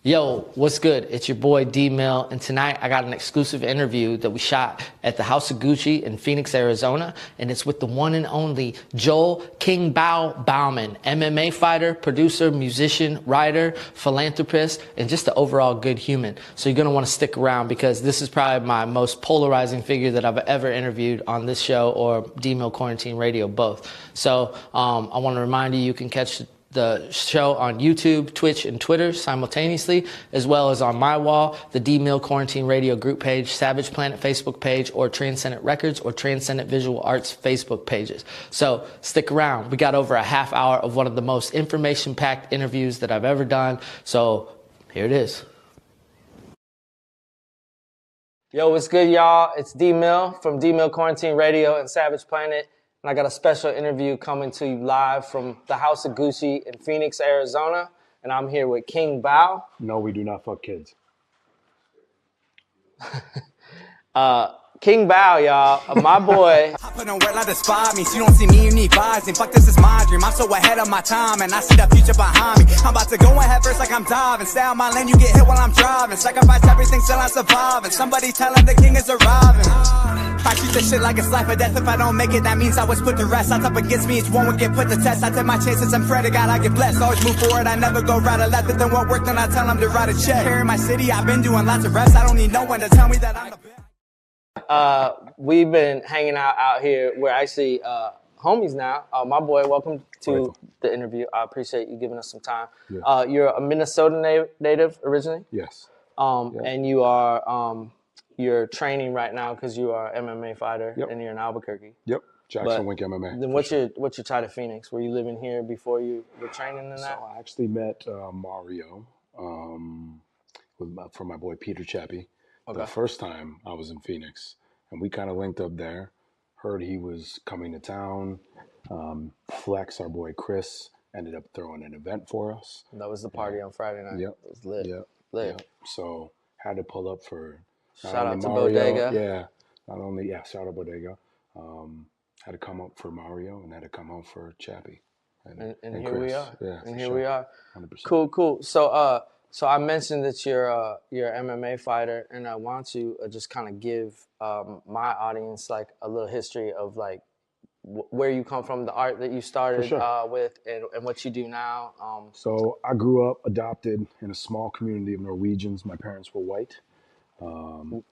Yo, what's good? It's your boy D-Mill, and tonight I got an exclusive interview that we shot at the House of Gucci in Phoenix, Arizona, and it's with the one and only Joel King Bao Bauman, MMA fighter, producer, musician, writer, philanthropist, and just an overall good human. So you're gonna want to stick around because this is probably my most polarizing figure that I've ever interviewed on this show or D-Mill Quarantine Radio, both. So I want to remind you, you can catch the show on YouTube, Twitch, and Twitter simultaneously, as well as on my wall, the D-Mill Quarantine Radio group page, Savage Planet Facebook page, or Transcendent Records or Transcendent Visual Arts Facebook pages. So stick around. We got over a half hour of one of the most information-packed interviews that I've ever done. So here it is. Yo, what's good, y'all? It's D-Mill from D-Mill Quarantine Radio and Savage Planet. And I got a special interview coming to you live from the House of Gucci in Phoenix, Arizona. And I'm here with King Bao. No, we do not fuck kids. King Bao, y'all, my boy. Hopping on where like the spot me. So you don't see me, you need vibes. And fuck, this is my dream. I'm so ahead of my time, and I see the future behind me. I'm about to go ahead first like I'm diving. Stay on my lane, you get hit while I'm driving. Sacrifice everything, still I survive. And somebody tell him the king is arriving. I treat this shit like it's life or death. If I don't make it, that means I was put to rest. Odds up against me, each one would get put to test. I take my chances and pray to God I get blessed. Always move forward, I never go right or left. If then what worked, then I tell them to write a check. Here in my city, I've been doing lots of reps. I don't need no one to tell me that I'm the best. We've been hanging out here. We're actually homies now. My boy, welcome to the interview. I appreciate you giving us some time. Yeah. You're a Minnesota native originally? Yes. And you are you're training right now because you are an MMA fighter and you're in Albuquerque. Yep. Jackson Wink MMA. Then what's your tie to Phoenix? Were you living here before you were training in that? So I actually met Mario from my boy Peter Chappie. Okay. The first time I was in Phoenix, and we kind of linked up there. Heard he was coming to town. Flex, our boy Chris, ended up throwing an event for us. That was the party on Friday night. Yep. It was lit. Yep. Lit. Yep. So had to pull up for shout out to Mario, Bodega. Yeah. Not only shout out Bodega. Had to come up for Mario and had to come up for Chappie. And here Chris. we are. Yeah, and here sure. we are. 100%. Cool. So I mentioned that you're an MMA fighter, and I want to just kind of give my audience like a little history of like where you come from, the art that you started with, and what you do now. So I grew up adopted in a small community of Norwegians. My parents were white.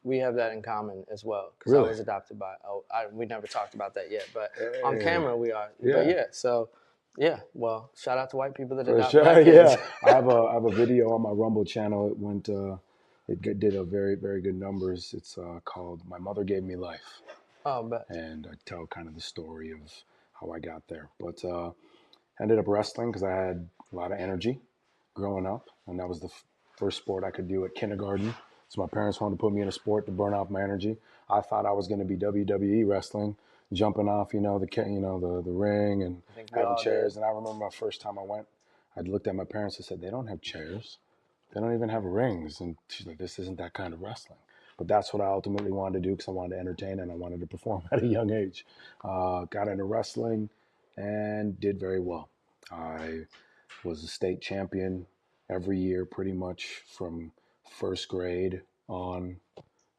We have that in common as well, because really? I was adopted by. We never talked about that yet, but on camera we are. Yeah. But so. Yeah, well, shout out to white people that adopt sure, black kids. I have a video on my Rumble channel. It went, did a very, very good numbers. It's called "My Mother Gave Me Life." Oh, bet. And I tell kind of the story of how I got there. But ended up wrestling because I had a lot of energy growing up, and that was the first sport I could do at kindergarten. So my parents wanted to put me in a sport to burn off my energy. I thought I was going to be WWE wrestling, jumping off, the ring and having chairs. And I remember my first time I went, I looked at my parents and said, they don't have chairs. They don't even have rings. And she's like, this isn't that kind of wrestling. But that's what I ultimately wanted to do because I wanted to entertain and I wanted to perform at a young age. Got into wrestling and did very well. I was a state champion every year pretty much from first grade on.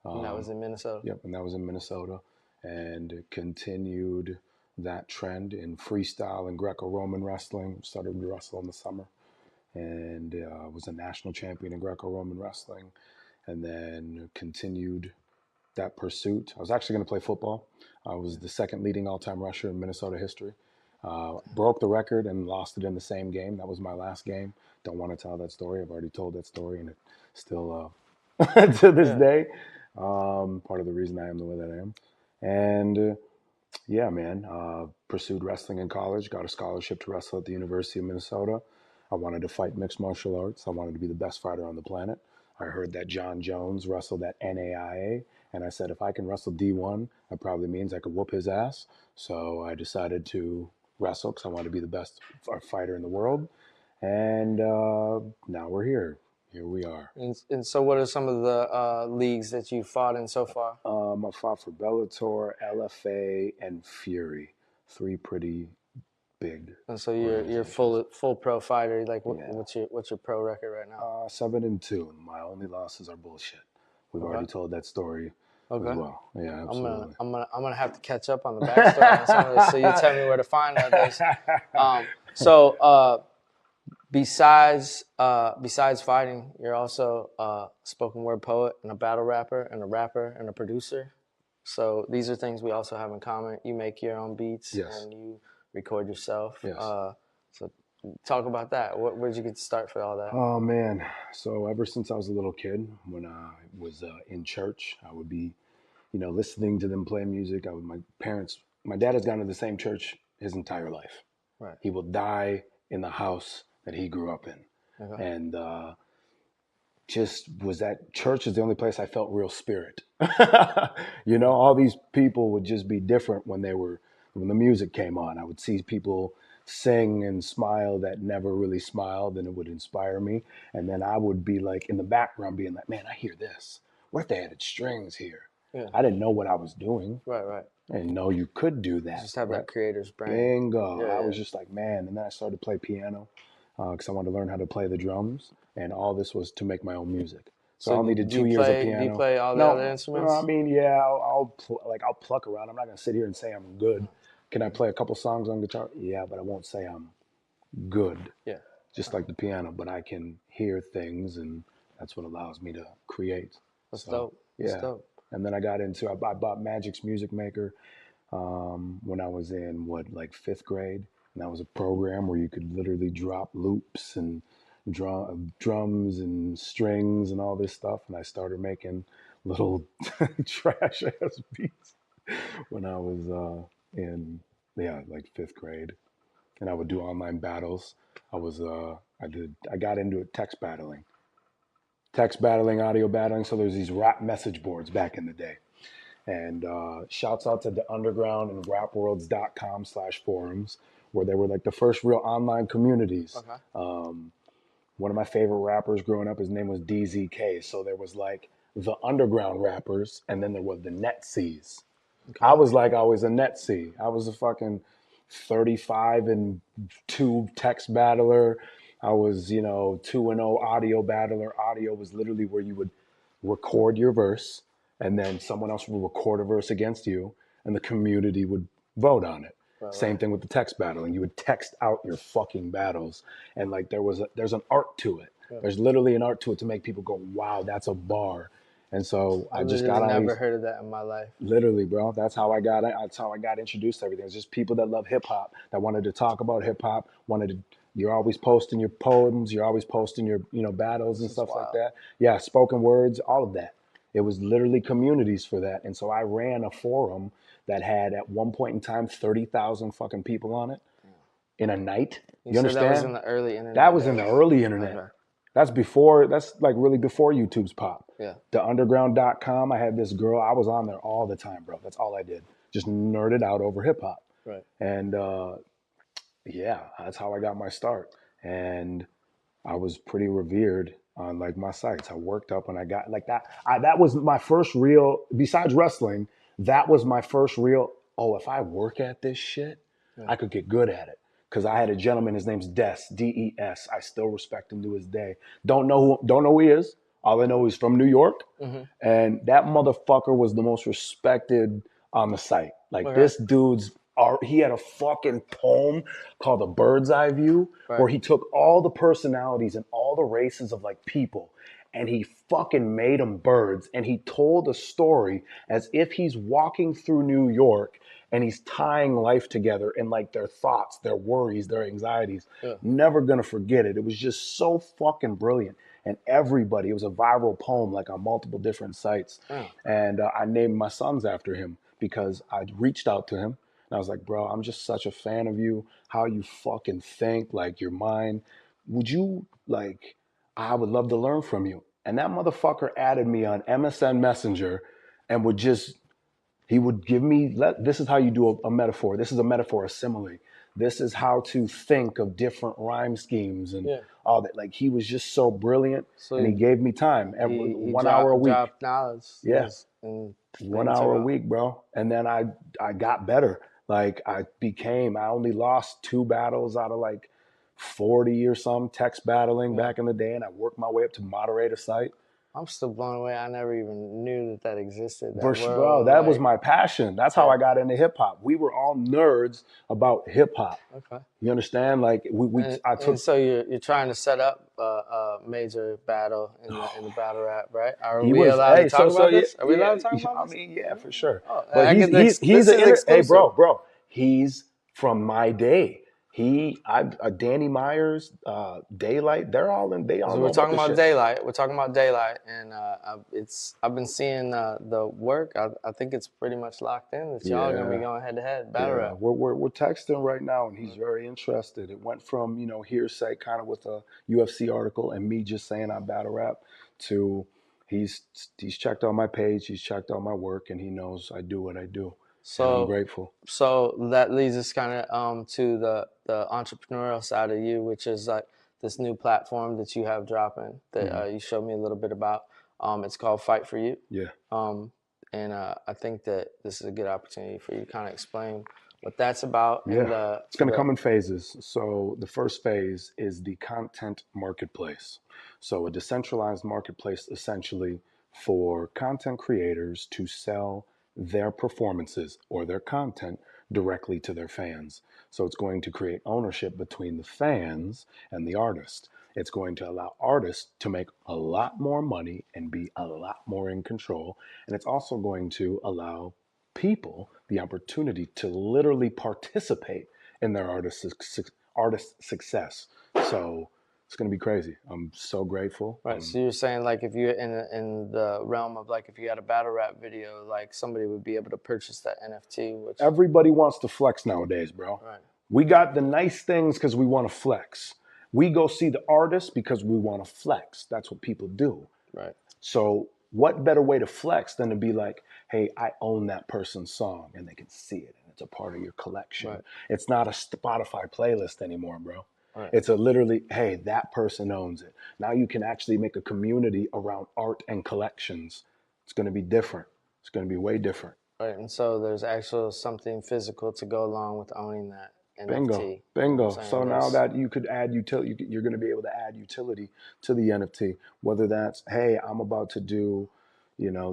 And that was in Minnesota? Yep, and that was in Minnesota. And continued that trend in freestyle and Greco-Roman wrestling. Started to wrestle in the summer and was a national champion in Greco-Roman wrestling, and then continued that pursuit. I was actually going to play football. I was the second leading all-time rusher in Minnesota history. Broke the record and lost it in the same game. That was my last game. Don't want to tell that story. I've already told that story, and it still to this day part of the reason I am the way that I am. And pursued wrestling in college, got a scholarship to wrestle at the University of Minnesota. I wanted to fight mixed martial arts. I wanted to be the best fighter on the planet. I heard that John Jones wrestled at NAIA, and I said, if I can wrestle D1, that probably means I could whoop his ass. So I decided to wrestle because I wanted to be the best fighter in the world. And now we're here. Here we are. And so what are some of the leagues that you fought in so far? I fought for Bellator, LFA, and Fury. Three pretty big. And so you're full pro fighter. Like what's your pro record right now? 7-2. My only losses are bullshit. We've already told that story as well. Yeah, absolutely. I'm gonna have to catch up on the backstory on some of this. So you tell me where to find others. Besides fighting, you're also a spoken word poet and a battle rapper and a producer. So these are things we also have in common. You make your own beats and you record yourself. Yes. So talk about that. Where'd you get to start for all that? Oh man! So ever since I was a little kid, when I was in church, I would be, listening to them play music. My dad has gone to the same church his entire life. Right. He will die in the house that he grew up in, and just was that church is the only place I felt real spirit. All these people would just be different when the music came on. I would see people sing and smile that never really smiled, and it would inspire me. And then I would be like in the background being like, man, I hear this. What if they added strings here? Yeah. I didn't know what I was doing. Right. I didn't know you could do that. Just have that creator's brain. Bingo. I was just like, man. And then I started to play piano because I wanted to learn how to play the drums. And all this was to make my own music. So I only did 2 years of piano. Do you play all the other instruments? I mean, yeah, I'll pluck around. I'm not going to sit here and say I'm good. Can I play a couple songs on guitar? Yeah, but I won't say I'm good. Yeah. Just like the piano, but I can hear things, and that's what allows me to create. That's dope. Yeah. That's dope. And then I bought Magic's Music Maker when I was in, 5th grade. And that was a program where you could literally drop loops and drums and strings and all this stuff. And I started making little trash ass beats when I was in 5th grade, and I would do online battles. I got into it text battling, audio battling. So there's these rap message boards back in the day, and shouts out to the underground and rapworlds.com/forums, where they were like the first real online communities. One of my favorite rappers growing up, his name was DZK. So there was like the underground rappers, and then there was the Netsies. I was like always a Netsy. I was a fucking 35-2 text battler. I was, 2-0 audio battler. Audio was literally where you would record your verse, and then someone else would record a verse against you, and the community would vote on it. Right. Same thing with the text battling. You would text out your fucking battles, and like there's an art to it. Yeah. There's literally an art to it to make people go, wow, that's a bar. And so I just got on. I've never heard of that in my life. Literally, bro. That's how I got it. That's how I got introduced to everything. It's just people that love hip hop, that wanted to talk about hip hop, you're always posting your poems, you're always posting your, battles and stuff like that. Yeah, spoken words, all of that. It was literally communities for that. And so I ran a forum that had at one point in time 30,000 fucking people on it in a night. You understand? That was in the early internet. That was in the early internet. Okay. That's like really before YouTube's pop. Yeah. Theunderground.com. I had this girl. I was on there all the time, bro. That's all I did. Just nerded out over hip hop. Right. And that's how I got my start. And I was pretty revered on like my sites. I worked up and I got like that. That was my first real, besides wrestling, that was my first real, if I work at this shit, I could get good at it. Because I had a gentleman, his name's Des, D-E-S. I still respect him to this day. Don't know who he is. All I know is from New York. Mm-hmm. And that motherfucker was the most respected on the site. Like this dude's art, he had a fucking poem called The Bird's Eye View, where he took all the personalities and all the races of like people, and he fucking made them birds. And he told a story as if he's walking through New York and he's tying life together and like their thoughts, their worries, their anxieties. Yeah. Never gonna forget it. It was just so fucking brilliant. And everybody, it was a viral poem like on multiple different sites. Yeah. And I named my sons after him because I reached out to him and I was like, bro, I'm just such a fan of you, how you fucking think, like your mind. I would love to learn from you. And that motherfucker added me on MSN Messenger and he would give me, this is how you do a metaphor. This is a metaphor, a simile. This is how to think of different rhyme schemes and all that. Like he was just so brilliant, and he gave me time. Every 1 hour a week. Dropped knowledge. Yeah. 1 hour a week, bro. And then I got better. Like I only lost 2 battles out of like 40 or some text battling back in the day, and I worked my way up to moderator site. I'm still blown away. I never even knew that existed. That Bro, world, that was like, my passion. That's how I got into hip hop. We were all nerds about hip hop. okay. You understand? Like And so you're trying to set up a major battle in the battle rap, right? Are we allowed to talk about this? Are we allowed to talk about I this? mean, yeah, for sure. Oh, But I get this. he's This is hey, exclusive. bro, he's from my day. Danny Myers, Daylight, they all So know we're talking about this shit. Daylight. We're talking about Daylight, and I've been seeing the work. I think it's pretty much locked in that y'all are gonna be going head to head battle rap. We're texting right now, and he's very interested. It went from hearsay, kind of with a UFC article, and me just saying I battle rap, to he's checked out my page, he's checked out my work, and he knows I do what I do. So and I'm grateful. So that leads us kind of to the entrepreneurial side of you, which is like this new platform that you have dropping that you showed me a little bit about. It's called Fight for You. Yeah. And I think that this is a good opportunity for you to kind of explain what that's about. Yeah. And, it's going to come in phases. So the first phase is the content marketplace. So a decentralized marketplace essentially for content creators to sell their performances or their content directly to their fans. So it's going to create ownership between the fans and the artist. It's going to allow artists to make a lot more money and be a lot more in control. And it's also going to allow people the opportunity to literally participate in their artist success. So it's going to be crazy. I'm so grateful. Right. So you're saying, like, if you're in the realm of, like, if you had a battle rap video, like, somebody would be able to purchase that NFT. Which everybody wants to flex nowadays, bro. Right. We got the nice things because we want to flex. We go see the artist because we want to flex. That's what people do. Right. So what better way to flex than to be like, hey, I own that person's song, and they can see it, and it's a part of your collection. Right. It's not a Spotify playlist anymore, bro. Right. It's a literally, hey, that person owns it. Now you can actually make a community around art and collections. It's going to be different. It's going to be way different. Right. And so there's actually something physical to go along with owning that NFT. Bingo. So now that you could add utility, you're going to be able to add utility to the NFT, whether that's, hey, I'm about to do,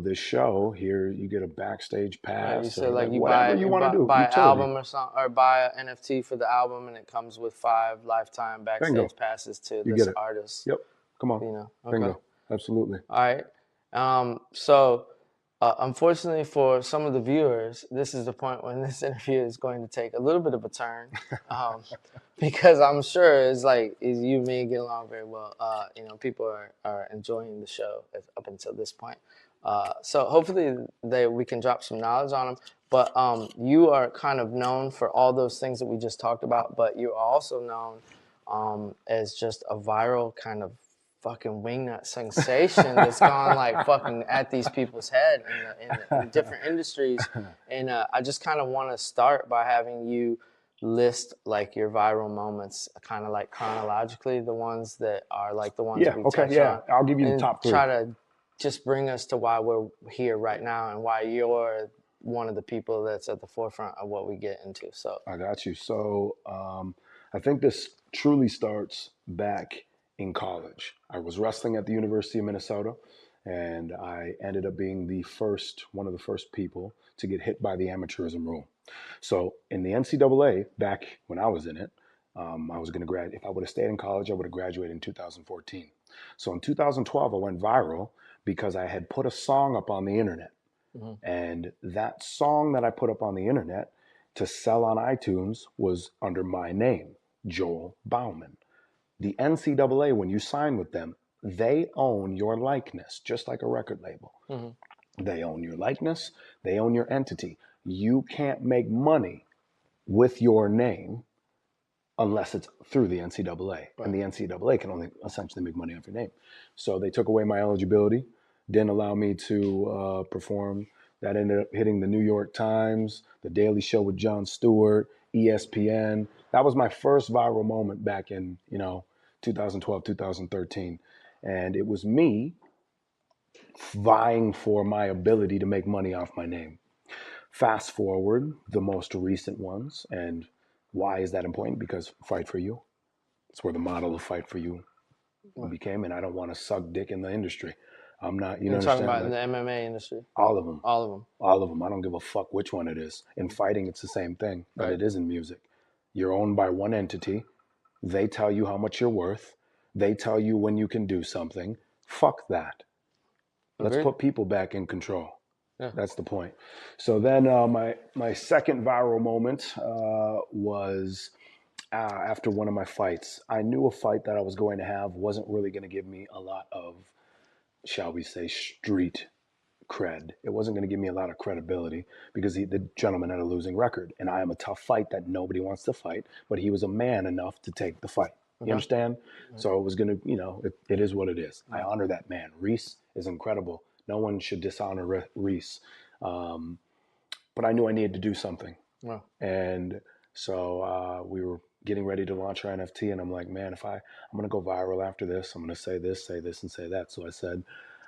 this show here, you get a backstage pass. Right, you said like you buy an album or something, or buy an NFT for the album, and it comes with 5 lifetime backstage passes to this artist. Yep. Come on. Okay. Bingo. Absolutely. All right. So unfortunately for some of the viewers, this is the point when this interview is going to take a little bit of a turn, because I'm sure it's like you and me get along very well. People are enjoying the show up until this point. So hopefully we can drop some knowledge on them. But you are kind of known for all those things that we just talked about, but you're also known as just a viral kind of fucking wingnut sensation that's gone like fucking at these people's head in different industries. And I just kind of want to start by having you list like your viral moments, kind of like chronologically, the ones that are like the ones we touched on. I'll give you the top 3. Try to just bring us to why we're here right now and why you're one of the people that's at the forefront of what we get into. So I got you. So I think this truly starts back in college. I was wrestling at the University of Minnesota, and I ended up being one of the first people to get hit by the amateurism rule. So in the NCAA, back when I was in it, I was going to graduate. If I would have stayed in college, I would have graduated in 2014. So in 2012, I went viral because I had put a song up on the internet. Mm-hmm. And that song that I put up on the internet to sell on iTunes was under my name, Joel Bauman. The NCAA, when you sign with them, they own your likeness, just like a record label. Mm-hmm. They own your likeness. They own your entity. You can't make money with your name unless it's through the NCAA. Right. And the NCAA can only essentially make money off your name. So they took away my eligibility, didn't allow me to perform. That ended up hitting the New York Times, The Daily Show with Jon Stewart, ESPN. That was my first viral moment back in, 2012, 2013. And it was me vying for my ability to make money off my name. Fast forward the most recent ones, and why is that important? Because Fight for You, it's where the model of Fight for You became, and I don't want to suck dick in the industry. I'm not, you know, You're talking understand? about in the MMA industry? All of them. All of them. All of them. I don't give a fuck which one it is. In fighting, it's the same thing, but Right. it is in music. You're owned by one entity. They tell you how much you're worth. They tell you when you can do something. Fuck that. Let's Agreed. put people back in control. Yeah. That's the point. So then my second viral moment was after one of my fights. I knew a fight that I was going to have wasn't really going to give me a lot of, shall we say, street cred. It wasn't going to give me a lot of credibility because the gentleman had a losing record, and I am a tough fight that nobody wants to fight, but he was a man enough to take the fight. You understand? So it was going to, you know, it is what it is. I honor that man. Reese is incredible. No one should dishonor Reese. But I knew I needed to do something. Wow. And so we were getting ready to launch our NFT, and I'm like, man, I'm going to go viral after this, I'm going to say this, and say that. So I said,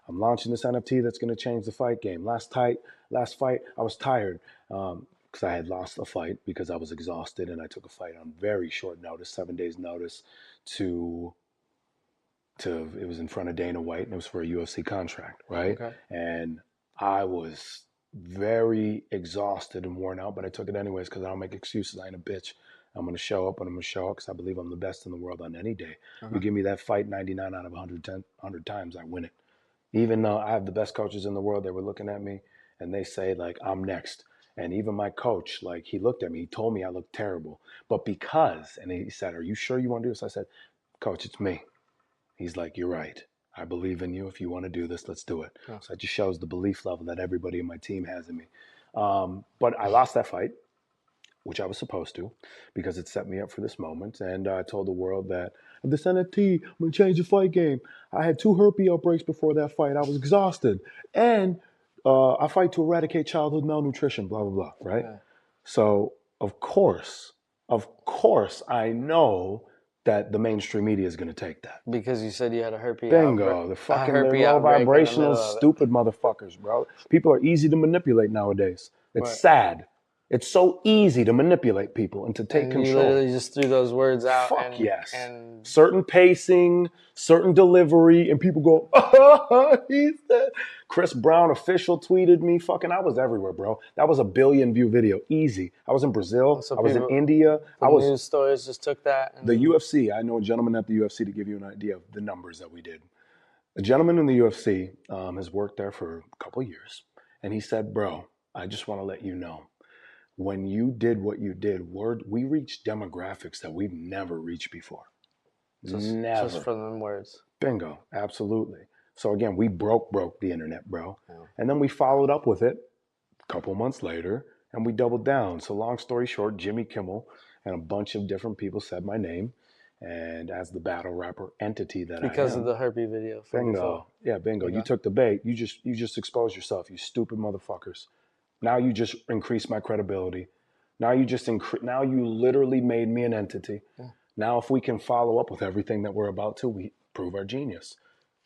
I'm launching this NFT that's going to change the fight game. Last fight, I was tired because I had lost a fight because I was exhausted, and I took a fight on very short notice, 7 days notice to it was in front of Dana White, and it was for a UFC contract, right? Okay. And I was very exhausted and worn out, but I took it anyways because I don't make excuses. I ain't a bitch. I'm going to show up, and I'm going to show up because I believe I'm the best in the world on any day. You give me that fight 99 out of 100 times, I win it. Even though I have the best coaches in the world, they were looking at me, and they say, like, I'm next. And even my coach, like, he looked at me. He told me I looked terrible. But because, and he said, are you sure you want to do this? I said, Coach, it's me. He's like, you're right. I believe in you. If you want to do this, let's do it. So that just shows the belief level that everybody in my team has in me. But I lost that fight, which I was supposed to, because it set me up for this moment. And I told the world that this NFT, I'm going to change the fight game. I had 2 herpes outbreaks before that fight. I was exhausted. And I fight to eradicate childhood malnutrition, blah, blah, blah, right? Okay. So, of course, I know that the mainstream media is going to take that. Because you said you had a herpes Bingo. outbreak. The fucking herpes low outbreak in the vibrational, middle of it. stupid motherfuckers, bro. People are easy to manipulate nowadays. It's Right. sad. It's so easy to manipulate people and to take And control. you literally just threw those words out. Fuck yes. And Certain pacing, certain delivery, and people go, he's dead. Chris Brown official tweeted me. Fucking, I was everywhere, bro. That was a 1 billion view video. Easy. I was in Brazil. So I was in people- India. the I was news stories just took that. And the UFC. I know a gentleman at the UFC to give you an idea of the numbers that we did. A gentleman in the UFC has worked there for a couple years, and he said, bro, I just want to let you know, when you did what you did, we reached demographics that we've never reached before. Never. Just from them words. Bingo. Absolutely. So again, we broke the internet, bro. Yeah. And then we followed up with it a couple months later, and we doubled down. So long story short, Jimmy Kimmel and a bunch of different people said my name, and as the battle rapper entity that Because I am, of the herpes video. From bingo. before. Yeah, bingo. Okay. You took the bait. You just exposed yourself, you stupid motherfuckers. Now you just increased my credibility. Now you just now you literally made me an entity. Yeah. Now if we can follow up with everything that we're about to, we prove our genius.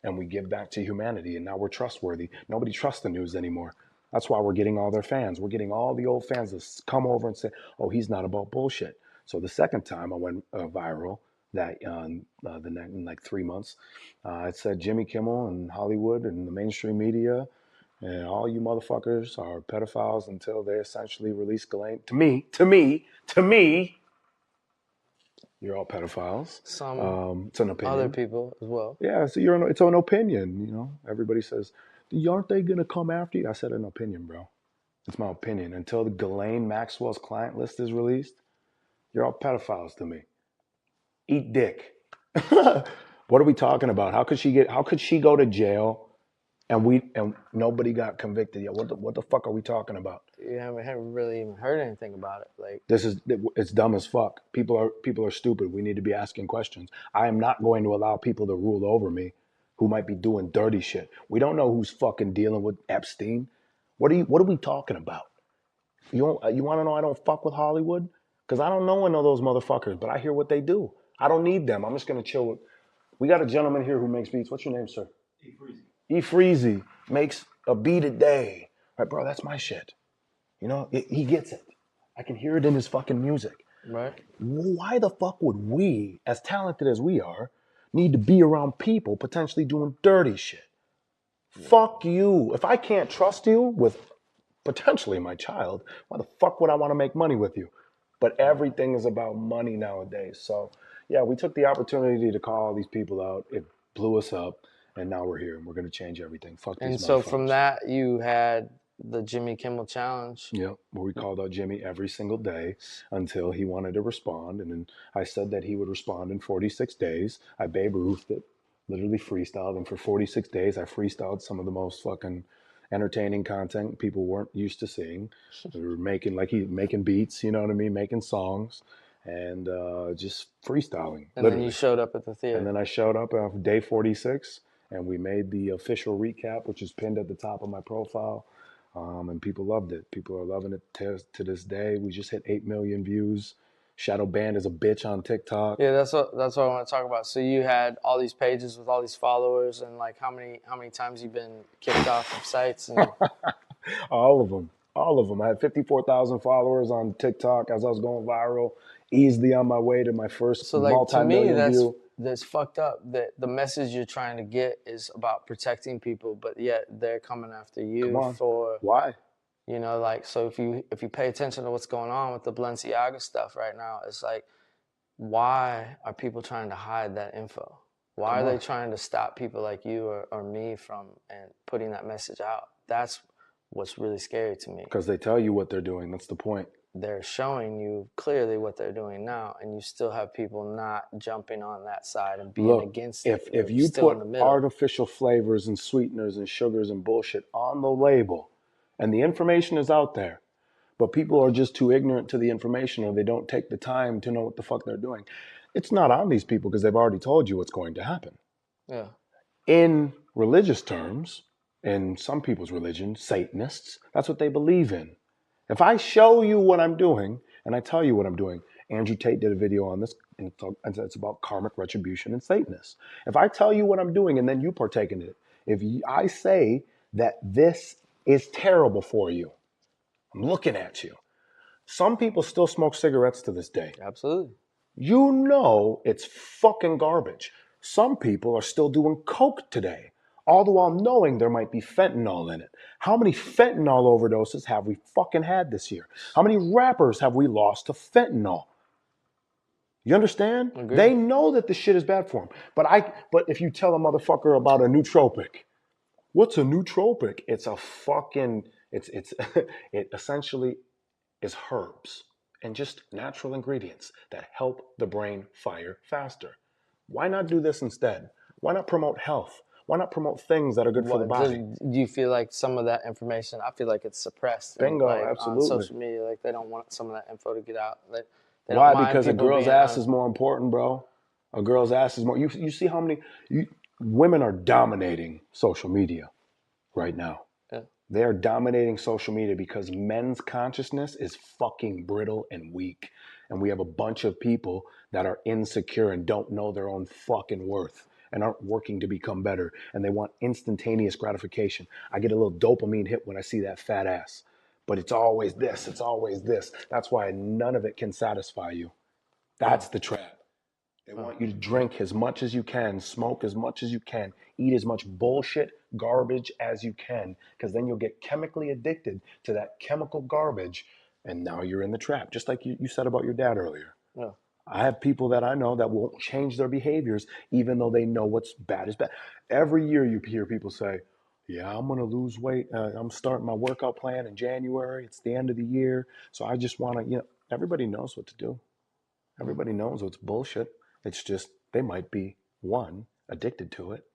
And we give back to humanity, and now we're trustworthy. Nobody trusts the news anymore. That's why we're getting all their fans. We're getting all the old fans to come over and say, oh, he's not about bullshit. So the second time I went viral, that in like 3 months, it said Jimmy Kimmel and Hollywood and the mainstream media and all you motherfuckers are pedophiles until they essentially release Ghislaine. To me, you're all pedophiles. Some it's an opinion. other people as well. Yeah, so it's an opinion, you know. Everybody says, aren't they going to come after you? I said an opinion, bro. It's my opinion. Until the Ghislaine Maxwell's client list is released, you're all pedophiles to me. Eat dick. What are we talking about? How could she go to jail and nobody got convicted yet? What the fuck are we talking about? You haven't really even heard anything about it. Like, it's dumb as fuck. People are stupid. We need to be asking questions. I am not going to allow people to rule over me who might be doing dirty shit. We don't know who's fucking dealing with Epstein. What are we talking about? You want to know I don't fuck with Hollywood? Because I don't know any of those motherfuckers, but I hear what they do. I don't need them. I'm just going to chill with. We got a gentleman here who makes beats. What's your name, sir? E. Freezy makes a beat a day. Right, bro, that's my shit. You know, he gets it. I can hear it in his fucking music. Right. Why the fuck would we, as talented as we are, need to be around people potentially doing dirty shit? Fuck you. If I can't trust you with potentially my child, why the fuck would I want to make money with you? But everything is about money nowadays. So, yeah, we took the opportunity to call all these people out. It blew us up, and now we're here, and we're going to change everything. Fuck these And so from motherfuckers. that, you had the Jimmy Kimmel Challenge. Yep, where we called out Jimmy every single day until he wanted to respond. And then I said that he would respond in 46 days. I Babe Ruthed it, literally freestyled. And for 46 days, I freestyled some of the most fucking entertaining content people weren't used to seeing. We were making, making beats, you know what I mean? Making songs and just freestyling. And literally. then you showed up at the theater. And then I showed up on day 46 and we made the official recap, which is pinned at the top of my profile. And people loved it. People are loving it to this day. We just hit 8 million views. Shadow Band is a bitch on TikTok. Yeah, that's what I want to talk about. So you had all these pages with all these followers, and like how many times you've been kicked off of sites? And All of them. I had 54,000 followers on TikTok as I was going viral. Easily on my way to my first so like to me, multi-million view. that's fucked up. That the message you're trying to get is about protecting people, but yet they're coming after you for Why? You know, like, so if you pay attention to what's going on with the Balenciaga stuff right now, it's like, why are people trying to hide that info? Why are they trying to stop people like you or me from and putting that message out? That's what's really scary to me. Because they tell you what they're doing. That's the point. They're showing you clearly what they're doing now, and you still have people not jumping on that side and being against it. If you put artificial flavors and sweeteners and sugars and bullshit on the label, and the information is out there, but people are just too ignorant to the information or they don't take the time to know what the fuck they're doing. It's not on these people because they've already told you what's going to happen. Yeah. In religious terms, in some people's religion, Satanists, that's what they believe in. If I show you what I'm doing and I tell you what I'm doing, Andrew Tate did a video on this, and it's about karmic retribution and Satanists. If I tell you what I'm doing and then you partake in it, if I say that this is terrible for you, I'm looking at you. Some people still smoke cigarettes to this day. Absolutely. You know it's fucking garbage. Some people are still doing coke today, all the while knowing there might be fentanyl in it. How many fentanyl overdoses have we fucking had this year? How many rappers have we lost to fentanyl? You understand? Agreed. They know that this shit is bad for them. But if you tell a motherfucker about a nootropic, what's a nootropic? It's a fucking, it essentially is herbs and just natural ingredients that help the brain fire faster. Why not do this instead? Why not promote health? Why not promote things that are good for the body? Do you feel like some of that information, I feel like it's suppressed. Bingo, like, absolutely. On social media, like they don't want some of that info to get out. They Why? Because a girl's ass is more important, bro. A girl's ass is more. You see how many women are dominating social media right now. Yeah. They are dominating social media because men's consciousness is fucking brittle and weak. And we have a bunch of people that are insecure and don't know their own fucking worth and aren't working to become better. And they want instantaneous gratification. I get a little dopamine hit when I see that fat ass. But it's always this. It's always this. That's why none of it can satisfy you. That's the trap. They want you to drink as much as you can, smoke as much as you can, eat as much bullshit, garbage as you can, because then you'll get chemically addicted to that chemical garbage, and now you're in the trap, just like you said about your dad earlier. Yeah. I have people that I know that won't change their behaviors even though they know what's bad is bad. Every year you hear people say, yeah, I'm going to lose weight. I'm starting my workout plan in January. It's the end of the year. So I just want to, everybody knows what to do. Everybody knows what's bullshit. It's just they might be, 1, addicted to it,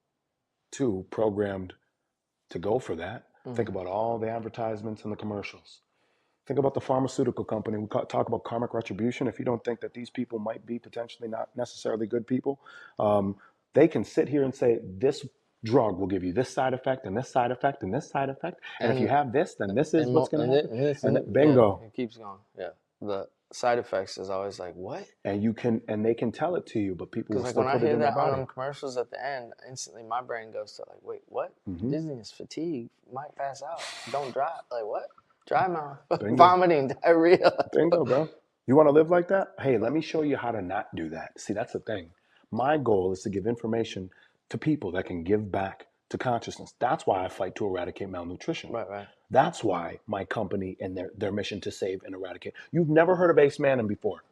2, programmed to go for that. Think about all the advertisements and the commercials. Think about the pharmaceutical company. We talk about karmic retribution. If you don't think that these people might be potentially not necessarily good people, they can sit here and say, this drug will give you this side effect and this side effect and this side effect. And if you have this, then this is what's going to happen. And bingo. Yeah, it keeps going. Yeah. The side effects is always like, what? And they can tell it to you, but people will like still when put I it hear in their that body. on them commercials at the end, instantly my brain goes to like, wait, what? Dizziness, fatigue, might pass out, don't drive. Like what? dry mouth, Bingo. vomiting, diarrhea. Bingo, bro. You want to live like that? Hey, let me show you how to not do that. See, that's the thing. My goal is to give information to people that can give back to consciousness. That's why I fight to eradicate malnutrition. Right. That's why my company and their mission to save and eradicate. You've never heard of Ace Manning before.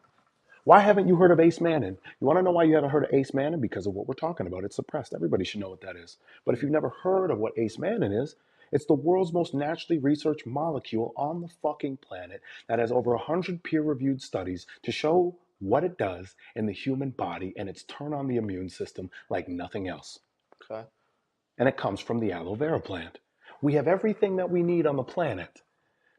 Why haven't you heard of Ace Manning? You want to know why you haven't heard of Ace Manning? Because of what we're talking about. It's suppressed. Everybody should know what that is. But if you've never heard of what Ace Manning is, it's the world's most naturally researched molecule on the fucking planet that has over 100 peer-reviewed studies to show what it does in the human body and its turn on the immune system like nothing else. Okay. And it comes from the aloe vera plant. We have everything that we need on the planet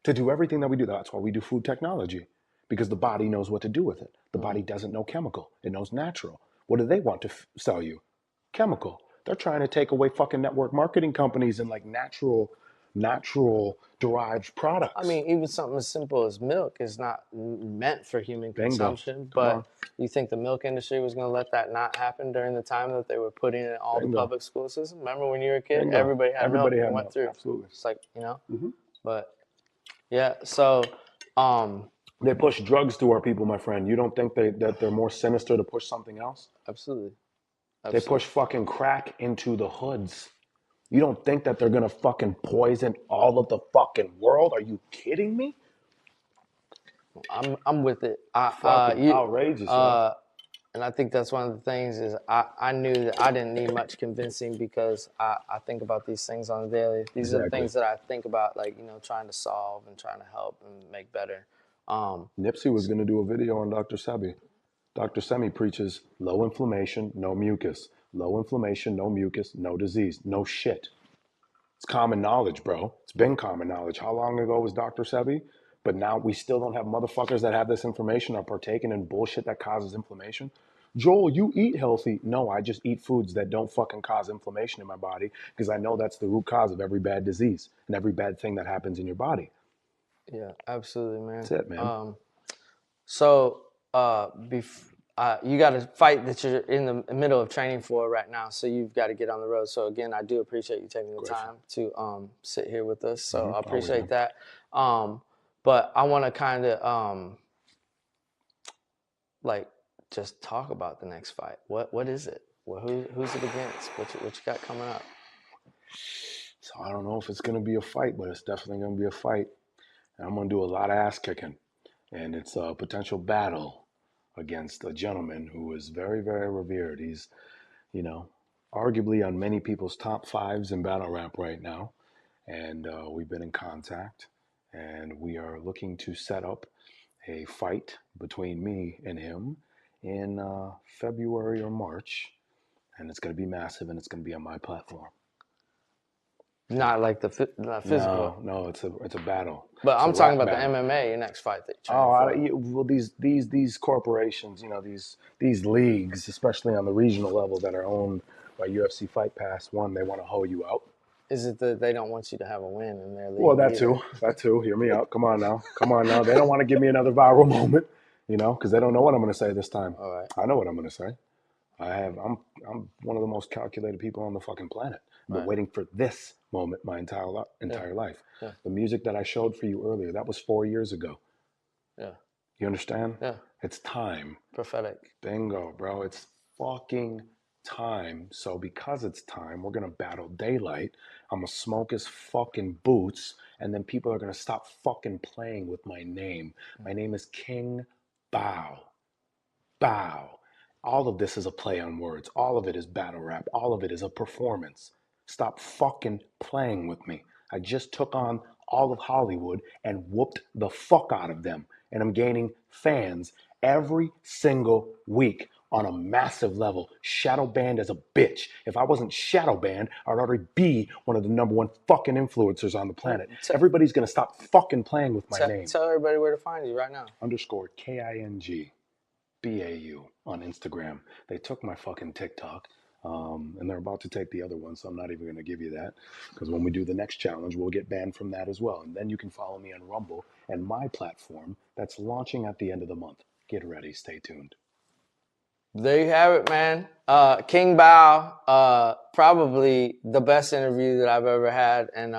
to do everything that we do. That's why we do food technology, because the body knows what to do with it. The body doesn't know chemical. It knows natural. What do they want to sell you? Chemical. They're trying to take away fucking network marketing companies and like natural derived products. I mean, even something as simple as milk is not meant for human consumption. But you think the milk industry was going to let that not happen during the time that they were putting in all the public school system? Remember when you were a kid? Everybody had milk and went through. Absolutely. It's like, But yeah, so they push drugs to our people, my friend. You don't think that they're more sinister to push something else? Absolutely. They push fucking crack into the hoods. You don't think that they're gonna fucking poison all of the fucking world? Are you kidding me? I'm with it. Outrageous. And I think that's one of the things is I knew that I didn't need much convincing because I think about these things on a daily. These are the things that I think about, like, trying to solve and trying to help and make better. Nipsey was going to do a video on Dr. Sebi. Dr. Semi preaches low inflammation, no mucus. Low inflammation, no mucus, no disease, no shit. It's common knowledge, bro. It's been common knowledge. How long ago was Dr. Sebi? But now we still don't have motherfuckers that have this information or partaking in bullshit that causes inflammation. Joel, you eat healthy. No, I just eat foods that don't fucking cause inflammation in my body because I know that's the root cause of every bad disease and every bad thing that happens in your body. Yeah, absolutely, man. That's it, man. You got a fight that you're in the middle of training for right now, so you've got to get on the road. So again, I do appreciate you taking the time to sit here with us. So I appreciate that. But I want to kind of just talk about the next fight. What is it? Who's it against? What you got coming up? So I don't know if it's going to be a fight, but it's definitely going to be a fight. And I'm going to do a lot of ass kicking. And it's a potential battle against a gentleman who is very, very revered. He's, arguably on many people's top fives in battle rap right now. And we've been in contact. And we are looking to set up a fight between me and him in February or March. And it's going to be massive, and it's going to be on my platform. Not like the physical. No, it's a battle. But I'm talking about the MMA, your next fight that you're well, these corporations, these leagues, especially on the regional level that are owned by UFC Fight Pass, they want to hoe you out. Is it that they don't want you to have a win in their league? Well, that too. Hear me out. Come on now. They don't want to give me another viral moment, because they don't know what I'm going to say this time. All right. I know what I'm going to say. I'm one of the most calculated people on the fucking planet. I've been waiting for this moment my entire life. Yeah. The music that I showed for you earlier, that was 4 years ago. Yeah. You understand? Yeah. It's time. Prophetic. Bingo, bro. It's fucking time. So because it's time, we're going to battle daylight. I'm going to smoke his fucking boots, and then people are going to stop fucking playing with my name. My name is King Bao. Bao. All of this is a play on words. All of it is battle rap. All of it is a performance. Stop fucking playing with me. I just took on all of Hollywood and whooped the fuck out of them. And I'm gaining fans every single week on a massive level. Shadow banned as a bitch. If I wasn't shadow banned, I'd already be one of the #1 fucking influencers on the planet. Everybody's going to stop fucking playing with my name. Tell everybody where to find you right now. _KING BAU on Instagram. They took my fucking TikTok, and they're about to take the other one, so I'm not even going to give you that, because when we do the next challenge, we'll get banned from that as well. And then you can follow me on Rumble and my platform that's launching at the end of the month. Get ready. Stay tuned. There you have it, man. King Bao, probably the best interview that I've ever had, and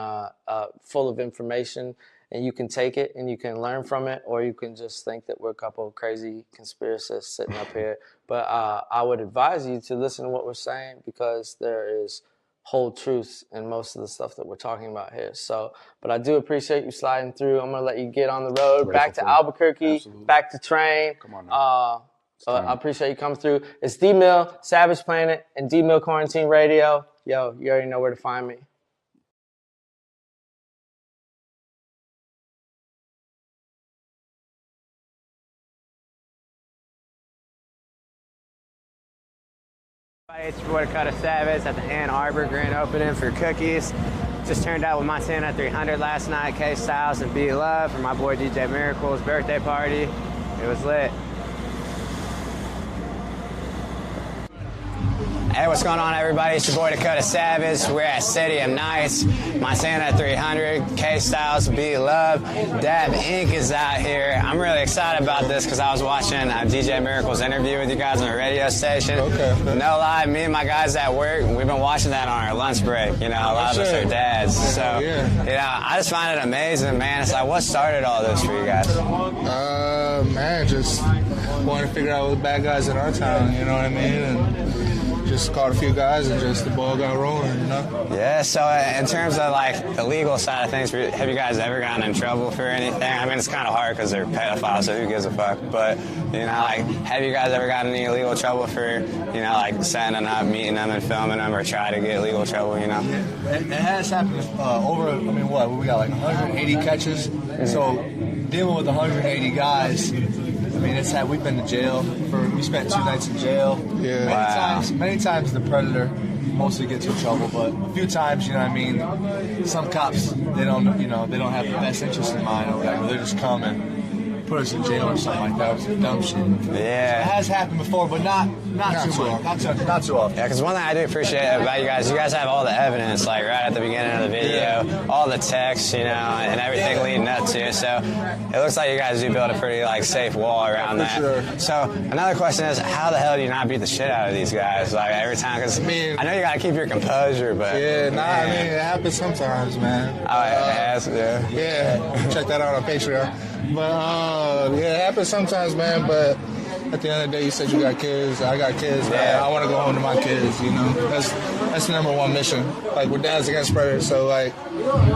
full of information. and you can take it and you can learn from it, or you can just think that we're a couple of crazy conspiracists sitting up here. But I would advise you to listen to what we're saying, because there is whole truth in most of the stuff that we're talking about here. So, but I do appreciate you sliding through. I'm going to let you get on the road, back to Albuquerque, Absolutely. back to train. Come on now. I appreciate you coming through. It's D-Mill, Savage Planet, and D-Mill Quarantine Radio. Yo, you already know where to find me. It's your boy Dakota Savage at the Ann Arbor Grand Opening for Cookies. Just turned out with Montana 300 last night, K-Styles and Be Love for my boy DJ Miracle's birthday party. It was lit. Hey, what's going on, everybody? It's your boy Dakota Savage. We're at Stadium Nights, Montana 300, K-Styles, Be Love. Dab Inc. is out here. I'm really excited about this because I was watching DJ Miracle's interview with you guys on the radio station. Okay. No lie, me and my guys at work, we've been watching that on our lunch break. You know, a lot of us are dads. So, you know, I just find it amazing, man. It's like, what started all this for you guys? Man, just wanted to figure out what the bad guys in our town, you know what I mean? And just caught a few guys and just the ball got rolling, you know? Yeah, so in terms of like the legal side of things, have you guys ever gotten in trouble for anything? I mean, it's kind of hard because they're pedophiles, so who gives a fuck? But, you know, like, have you guys ever gotten any legal trouble for, you know, like setting up, meeting them and filming them, or try to get legal trouble, you know? It has happened we got like 180 catches. So dealing with 180 guys, I mean, we've been to jail we spent 2 nights in jail. Yeah. Many times the predator mostly gets in trouble, but a few times, you know what I mean, some cops, they don't have the best interest in mind or whatever. They just come and put us in jail or something like that with some dumb shit. Yeah. It has happened before, but not too often. Not too often. Yeah, because one thing I do appreciate about you guys have all the evidence, like right at the beginning of the video, all the text, you know, and everything leading up to it. So it looks like you guys do build a pretty like safe wall around that. Sure. So another question is, how the hell do you not beat the shit out of these guys like every time? Because I know you got to keep your composure, but I mean, it happens sometimes, man. Check that out on Patreon. But it happens sometimes, man. But at the end of the day, you said you got kids. I got kids. Man. I want to go home to my kids. You know, that's the number one mission. Like, we're dads against predators, so like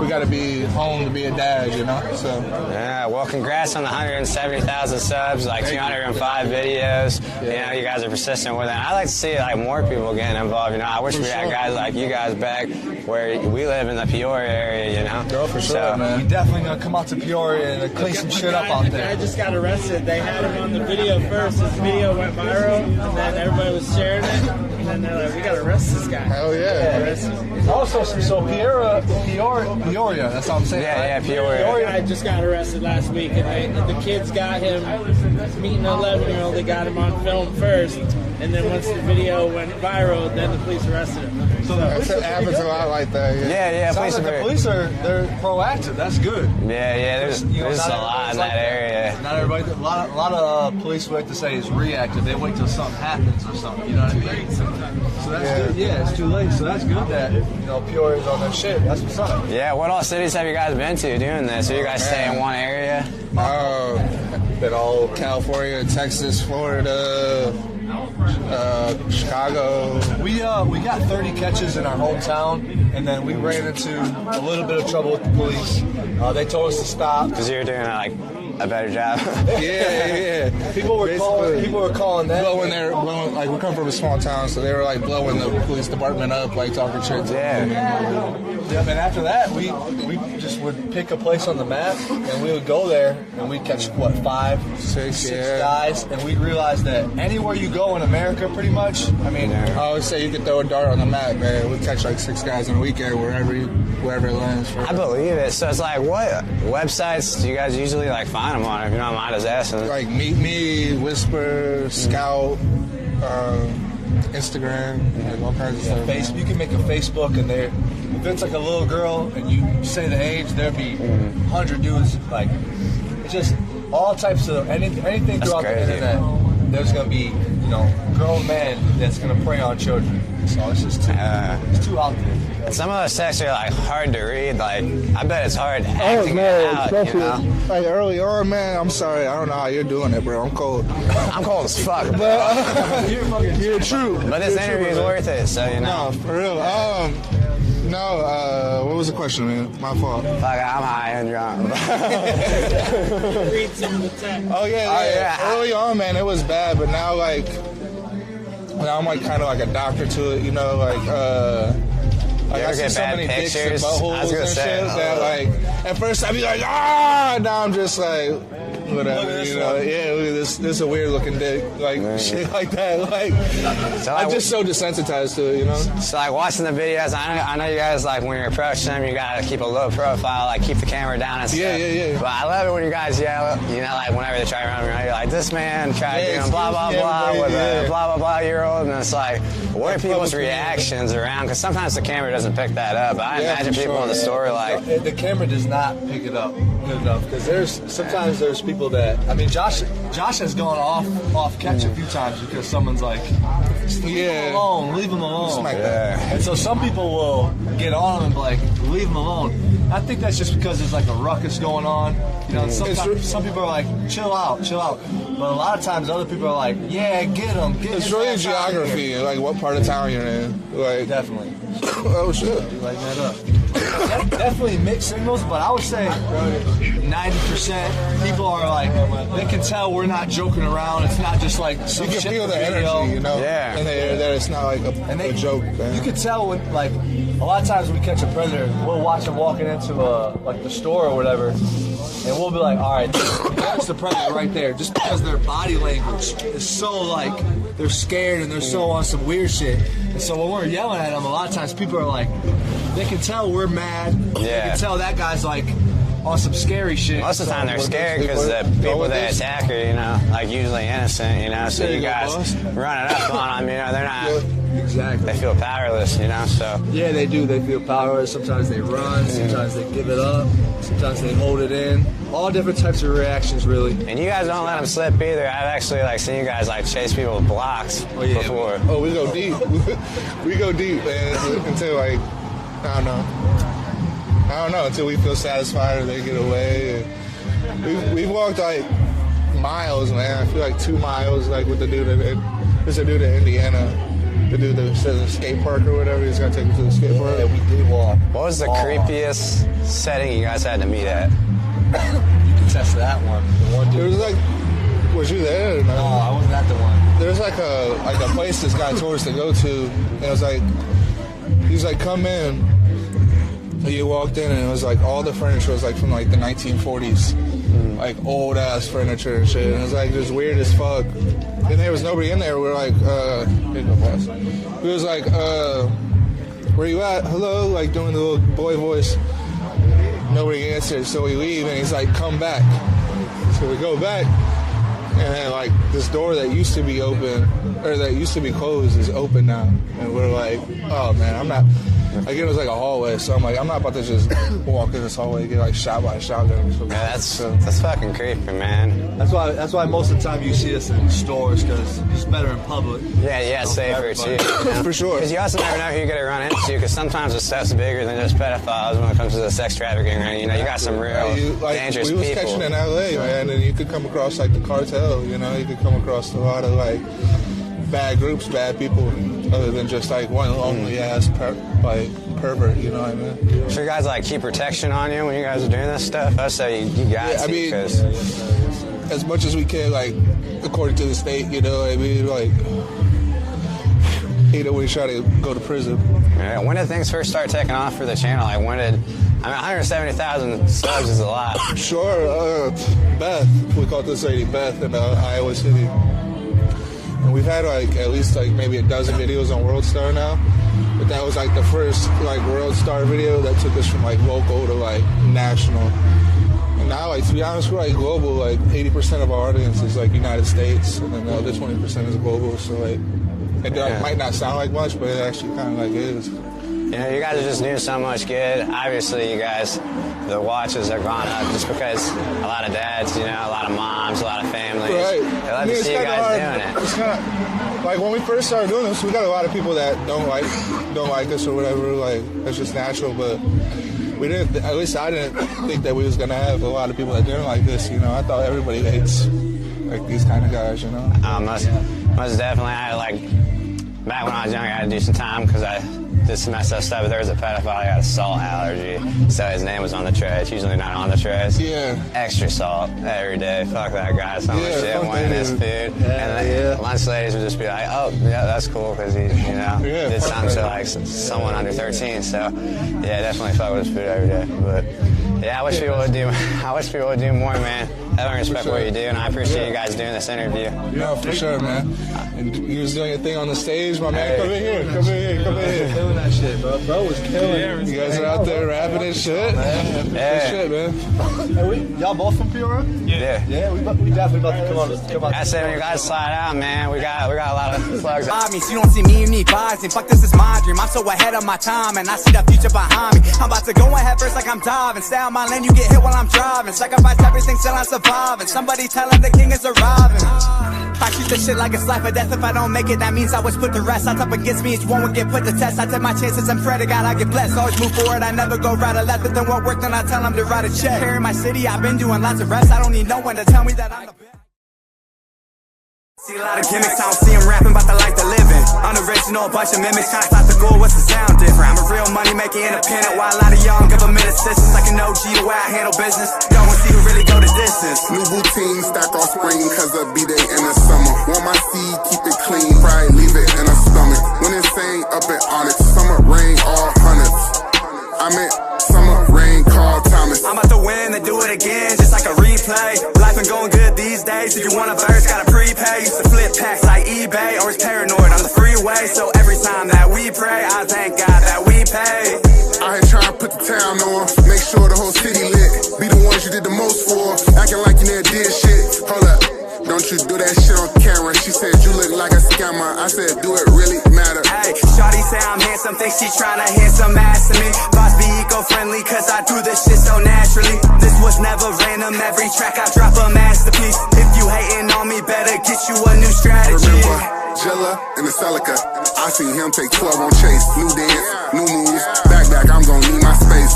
we got to be home to be a dad. You know, so yeah. Well, congrats on the 170,000 subs, like 205 videos. You know, you guys are persistent with it. I like to see like more people getting involved. You know, I wish we had guys like you guys back where we live in the Peoria area. You know, for sure, man. We definitely gonna come out to Peoria and clean some shit up out there. I just got arrested. They had him on the video first. His video went viral, and then everybody was sharing it. And then they're like, "We gotta arrest this guy." Hell yeah! Also, so Peoria. That's what I'm saying. Yeah, Peoria. I just got arrested last week, and the kids got him meeting an 11-year-old. They got him on film first, and then once the video went viral, then the police arrested him. So it happens a lot like that. Yeah. The police they're proactive. That's good. Yeah. There's a lot in that area. Not everybody. A lot of police like to say is reactive. They wait till something happens or something. You know what I mean? So that's good. Yeah, it's too late. So that's good that Peoria's on their shit. That's what's up. Yeah. What all cities have you guys been to doing this? So you guys stay in one area? Been all California, Texas, Florida. Chicago. We got 30 catches in our hometown, and then we ran into a little bit of trouble with the police. They told us to stop because you were doing like a better job. Yeah. People were calling that. Blowing like we come from a small town, so they were like blowing the police department up, like talking shit. Yeah, and after that, we just would pick a place on the map, and we would go there, and we'd catch, 5, 6 guys, and we'd realize that anywhere you go in America, pretty much, I mean, I always say you could throw a dart on the map, man. We'd catch like 6 guys on a weekend, wherever it lands. I believe it. So it's like, what websites do you guys usually like find them on, if you don't mind us asking? Like Meet Me, Whisper, Scout, Instagram, like all kinds of stuff. You can make a Facebook, and if it's like a little girl and you say the age, there'd be 100 dudes. Like, it's just all types of anything throughout the internet. there's gonna be, you know, grown men that's gonna prey on children. So it's just it's too out there. Some of those texts are like hard to read. Like I bet it's hard Oh acting man, it out. especially You know? like early on, man. I'm sorry, I don't know how you're doing it, bro. I'm cold. I'm cold as fuck. But you're true. But this interview is worth it, so you know. No, for real. What was the question, man? My fault. Fuck, I'm high and drunk. Read some of the text. Oh yeah. Early on, man, it was bad, but now I'm like kind of like a doctor to it, you know, like I ever see get so bad many dicks and pictures? I was buttholes gonna and say, shit that like at first I'd be like, now I'm just like whatever, you know, look at this is a weird looking dick, like shit like that, like So, I'm just so desensitized to it, you know. So like watching the videos, I know you guys like when you're approaching them, you gotta keep a low profile, like keep the camera down and stuff. Yeah. But I love it when you guys yell, you know, like whenever they try to run around, you're like, this man tried doing blah blah blah with a blah blah blah year old, and it's like, what are people's reactions around? Because sometimes the camera doesn't pick that up. But I imagine people in the store like the camera does not pick it up good enough because there's people that Josh has gone off catch a few times because someone's like, leave him alone. And so some people will get on him and be like, leave him alone. I think that's just because there's like a ruckus going on. You know, some people are like, chill out. But a lot of times other people are like, yeah, get him. It's really geography, like what part of town you're in. Like definitely. Oh shit. Like that up. Definitely mixed signals, but I would say 90% people are like, they can tell we're not joking around. It's not just like some shit. You can feel the energy, you know? Yeah. And that it's not like a joke. Man. You can tell when, like, a lot of times we catch a predator, we'll watch them walking into like the store or whatever, and we'll be like, all right, that's the predator right there, just because their body language is so like, they're scared and they're so on some weird shit. And so when we're yelling at them, a lot of times people are like, they can tell we're mad. Yeah. They can tell that guy's like on some scary shit. Most of the time they're scared because the people they attack are, you know, like usually innocent, you know, so you guys running up on them, you know, they're not. Exactly. They feel powerless, you know, so. Yeah, they do. They feel powerless. Sometimes they run. Sometimes they give it up. Sometimes they hold it in. All different types of reactions, really. And you guys don't let them slip either. I've actually, like, seen you guys, like, chase people with blocks before. We go deep. We go deep, man, until, like, I don't know, until we feel satisfied or they get away. And we've walked, like, miles, man. I feel like 2 miles, like, with the dude. There's a dude in Indiana. The dude that says a skate park or whatever, he's gonna take him to the skate park. Yeah, we did walk. What was the creepiest setting you guys had to meet at? You can test that one. The one dude. There was like, was you there? No, I wasn't at the one. There was like a place this guy told us to go to, and it was like, he's like, come in. And you walked in, and it was like all the furniture was like from like the 1940s, like old ass furniture and shit. And it was like just weird as fuck. And there was nobody in there. We're like, he was like, where you at? Hello, like doing the little boy voice. Nobody answered, so we leave, and he's like, come back. So we go back, and then like this door that used to be open, or that used to be closed, is open now. And we're like, oh man, I'm not. Like it was like a hallway, so I'm like, I'm not about to just walk in this hallway and get like shot by a shotgun. Yeah, that's fucking creepy, man. That's why most of the time you see us in stores, because it's better in public. Yeah, safer too. You know? For sure. Because you also never know who you're gonna run into. Because sometimes the stuff's bigger than just pedophiles when it comes to the sex trafficking. Right? You know, you got some real dangerous people. We was catching in LA, man, and you could come across like the cartel. You know, you could come across a lot of like bad groups, bad people, other than just like one lonely ass pervert, you know what I mean? So you guys like keep protection on you when you guys are doing this stuff? I say you got to, because as much as we can, like according to the state, you know, I mean, like either we try to go to prison. Yeah, when did things first start taking off for the channel? Like when did 170,000 subs is a lot. Sure, Beth, we call this lady Beth in Iowa City. And we've had like at least like maybe a dozen videos on World Star now. But that was like the first like World Star video that took us from like local to like national. And now, like to be honest, we're like global. Like 80% of our audience is like United States, and then the other 20% is global. So like it might not sound like much, but it actually kind of like is. You know, you guys are just doing so much good. Obviously, you guys, the watches are gone up just because a lot of dads, you know, a lot of moms, a lot of families. Right. They love to see you guys doing it? It's kind of like when we first started doing this, we got a lot of people that don't like us or whatever. Like that's just natural, but we didn't. At least I didn't think that we was gonna have a lot of people that didn't like this. You know, I thought everybody hates like these kind of guys. You know. Most definitely. I had like back when I was young, I had to do some time because I did some messed up stuff. But there was a pedophile that got a salt allergy, so his name was on the tray. It's usually not on the trays. Yeah. Extra salt every day. Fuck that guy. So much shit wanting his food. And then lunch ladies would just be like, "Oh, yeah, that's cool," because he, you know, did something to like someone under 13. So yeah, definitely fuck with his food every day. But yeah, I wish people would do. I wish people would do more, man. I respect what you do, and I appreciate you guys doing this interview. Yeah, for sure, man. And you was doing your thing on the stage, my man. Come in here. Come in here. Come in here. Killing that shit, bro. Bro was killing it. You guys are out there rapping and shit. Yeah. Good shit, man. Hey, y'all both from Peoria? Yeah. Yeah, we definitely about to come on. I said when you guys slide out, man. We got a lot of slugs. Me, so you don't see me, you need vibes. And fuck, this is my dream. I'm so ahead of my time, and I see the future behind me. I'm about to go ahead first like I'm diving. Stay on my lane, you get hit while I'm driving. Sacrifice everything till I'm surviving. Somebody tell him the king is arriving. I treat this shit like it's life or death. If I don't make it, that means I was put to rest. Odds up against me, each one would get put to test. I take my chances and pray to God I get blessed. Always move forward, I never go right or left. But then what worked, then I tell them to write a check. Here in my city, I've been doing lots of reps. I don't need no one to tell me that I'm the best. See a lot of gimmicks, I don't see them rapping about the life they're living. Unoriginal, a bunch of mimics, trying to stop the goal, what's the sound different? I'm a real money making independent, while a lot of y'all government assistance. Like an OG, the way I handle business. Don't want to see who really go the distance. New routine, stack off spring, cause a B-day in the summer. Want my seed, keep it clean, probably leave it in a stomach. When it's saying up at Onyx, summer rain, all hundreds. I meant summer rain, Carl Thomas. I'm about to win, then do it again, just like a replay. Life been going good these days, if you want a verse, gotta prepay. Used to flip packs like eBay, always paranoid on the freeway. So every time that we pray, I thank God that we pay. I ain't trying to put the town on, make sure the whole city lit. Be the ones you did the most for, acting like you never did shit. Hold up, don't you do that shit on camera. She said you look like a scammer, I said do it really matter. Hey, shawty say I'm handsome, think she tryna hand some ass to me. Boss be eco-friendly, cause I do this shit so naturally. This was never random, every track I drop a masterpiece. If you hating on me, better get you a new strategy. Remember Jilla and the Celica, I seen him take 12 on chase. New dance, new moves, back, I'm gon' need my space.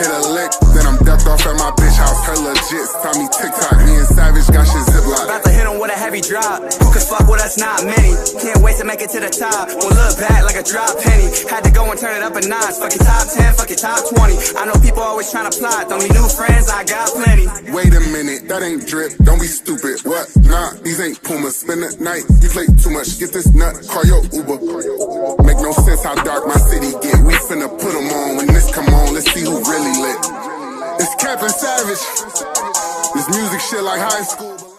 Hit a lick, then I'm ducked off at my bitch house. Her legit, tell me TikTok, me and Savage got shit ziplock. About to hit him with a heavy drop, who could fuck with us, not many. Can't wait to make it to the top, won't look back like a drop penny. Had to go and turn it up a notch, fuck your top 10, fuck your top 20. I know people always tryna plot, don't need new friends, I got plenty. Wait a minute, that ain't drip, don't be stupid. What? Nah, these ain't Pumas. Spend the night, you play too much, get this nut, call your Uber. Make no sense how dark my city get. We finna put them on when this come on, let's see who really lit. It's Cap and Savage. This music shit like high school.